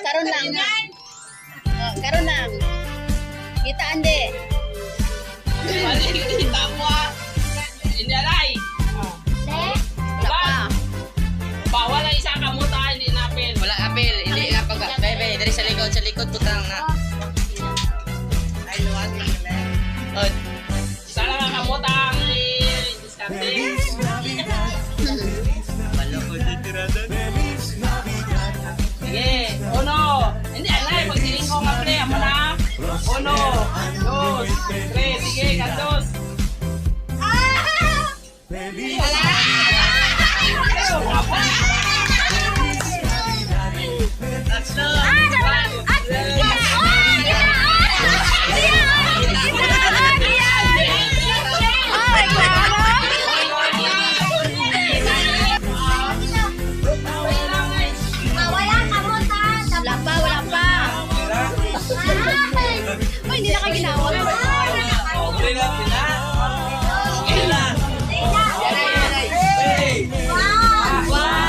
karon lang. Oh, karon lang. Kitaan di. Kita mo ah. Hindi alay. Wala pa. Bawal ang isang kamuta, hindi na apel. Wala apel, hindi nga pag bebe, dari sa likod putang na. Ay, luwagin mo na. Oh, Isa lang ang kamuta ang diskarte. balokod yung tirada. Sige, uno. Hindi alay, pag siling ko nga play, amo na. Uno, dos, tres, sige, kandos. Wala pa, wala pa. Ay, hindi na kayo ginawa. Okay lang, pina. Okay lang. One.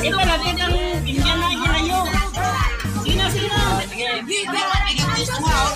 Ito natin ang Indian na ginayo. Sino? Sige. Latin ang mo.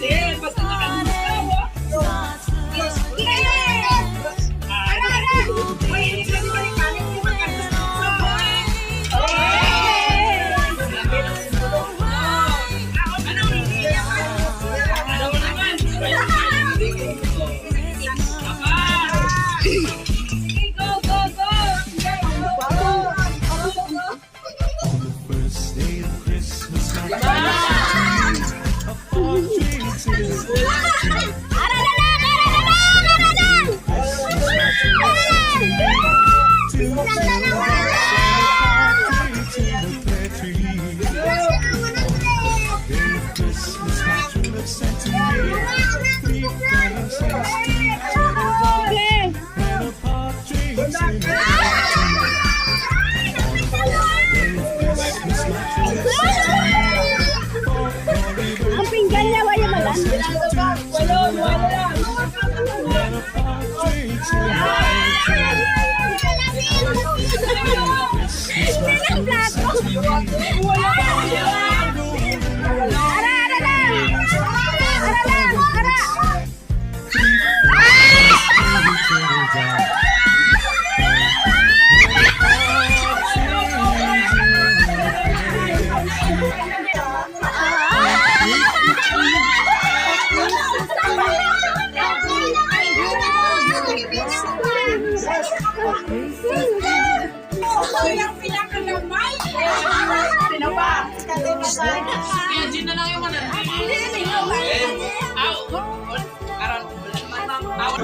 Sige, putang ko yan. Sana naman! Imagine na lang yung ano. Aw! Karon. Aw!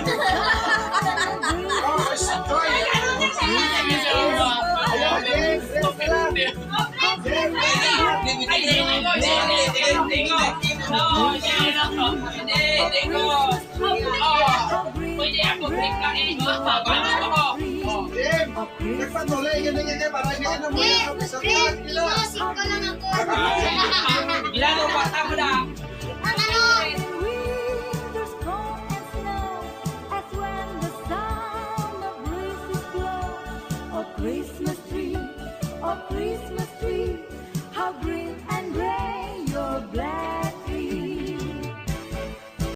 Pwede ako click lang eh. Paano ako? Nagpatuloy, ganyan para hindi ka na mo yung isang kilo. Singko lang ako. Ilan ang bata mo na? Ang ano? Christmas tree, oh Christmas tree, how green and gray your black.